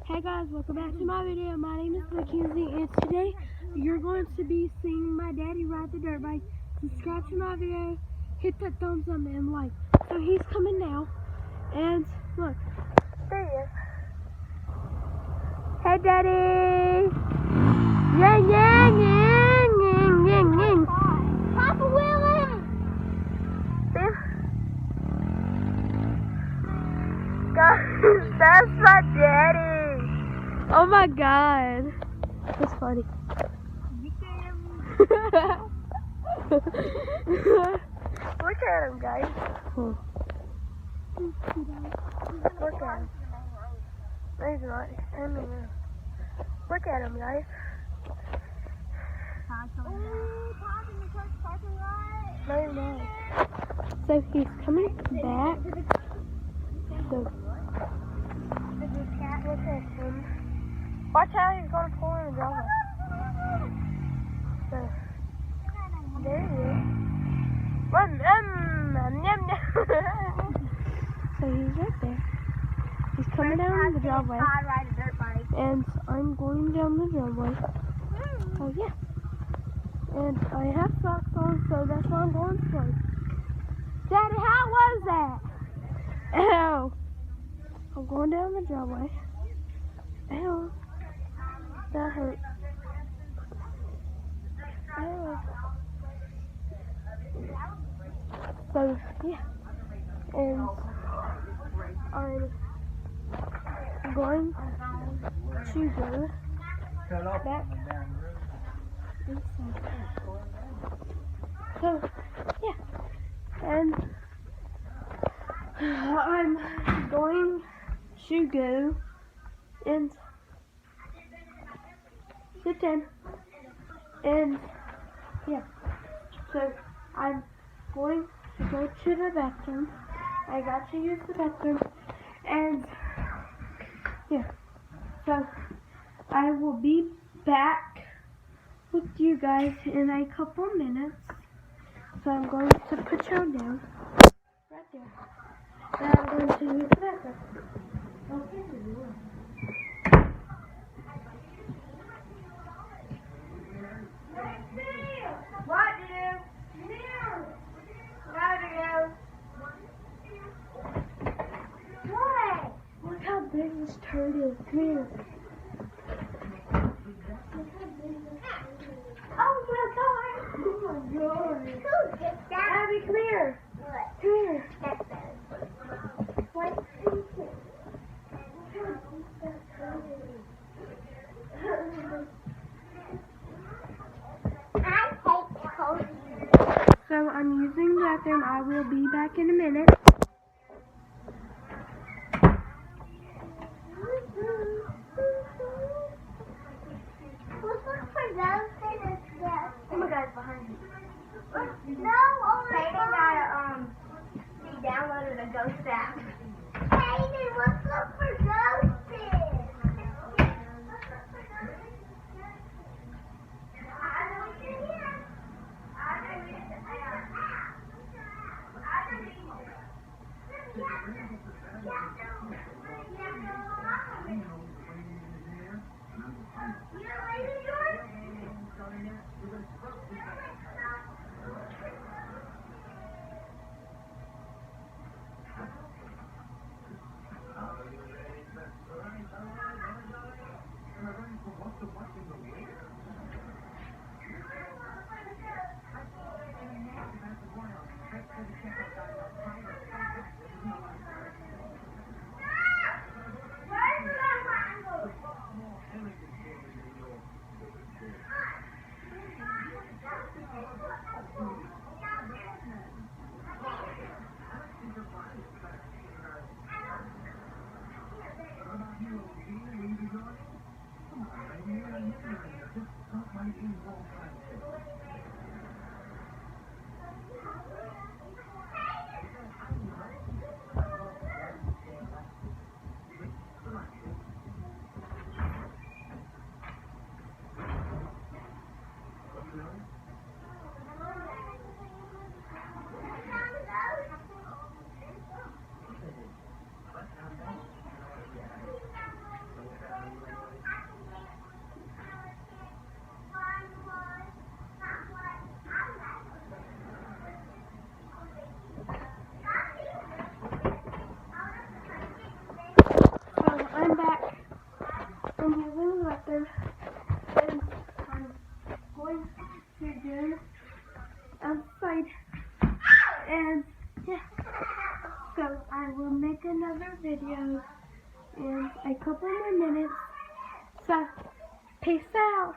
Hey guys, welcome back to my video. My name is Mackenzie, and today you're going to be seeing my daddy ride the dirt bike. Subscribe to my video, hit that thumbs up and like. So he's coming now, and look, there he is. Hey daddy! Yang yang yang yang yang yang. Papa Willie! Guys, that's my daddy. Oh my god. That's funny. Look at him, guys. Look at him. No, he's not. Look at him, guys. No, he's not. So he's coming back. So, look at him. Watch how he's going to pull in the driveway. So, there he is. So he's right there. He's coming down the driveway. And I'm going down the driveway. Oh yeah. And I have socks on, so that's why I'm going slow. Daddy, how was that? Ow. I'm going down the driveway. Ow. That hurt. Ow. So, yeah. And I'm going to go back inside. So, yeah. And I'm going to go and sit down, and yeah, so I'm going to go to the bathroom. I got to use the bathroom, and yeah, so I will be back with you guys in a couple minutes. So I'm going to put y'all down right there. And I'm going to use the bathroom. Okay, what, dude? Come here. Gotta go. What? Look how big this turd is. Come here. Oh my god. Oh my god. Abby, come here. What? Come here. What? So I'm using the bathroom. I will be back in a minute. Oh my God, it's behind me. No, Hayden got he downloaded a ghost app. Hayden, let's look for ghosts. bathroom, and I'm going to go outside, and yeah, so I will make another video in a couple more minutes, so peace out.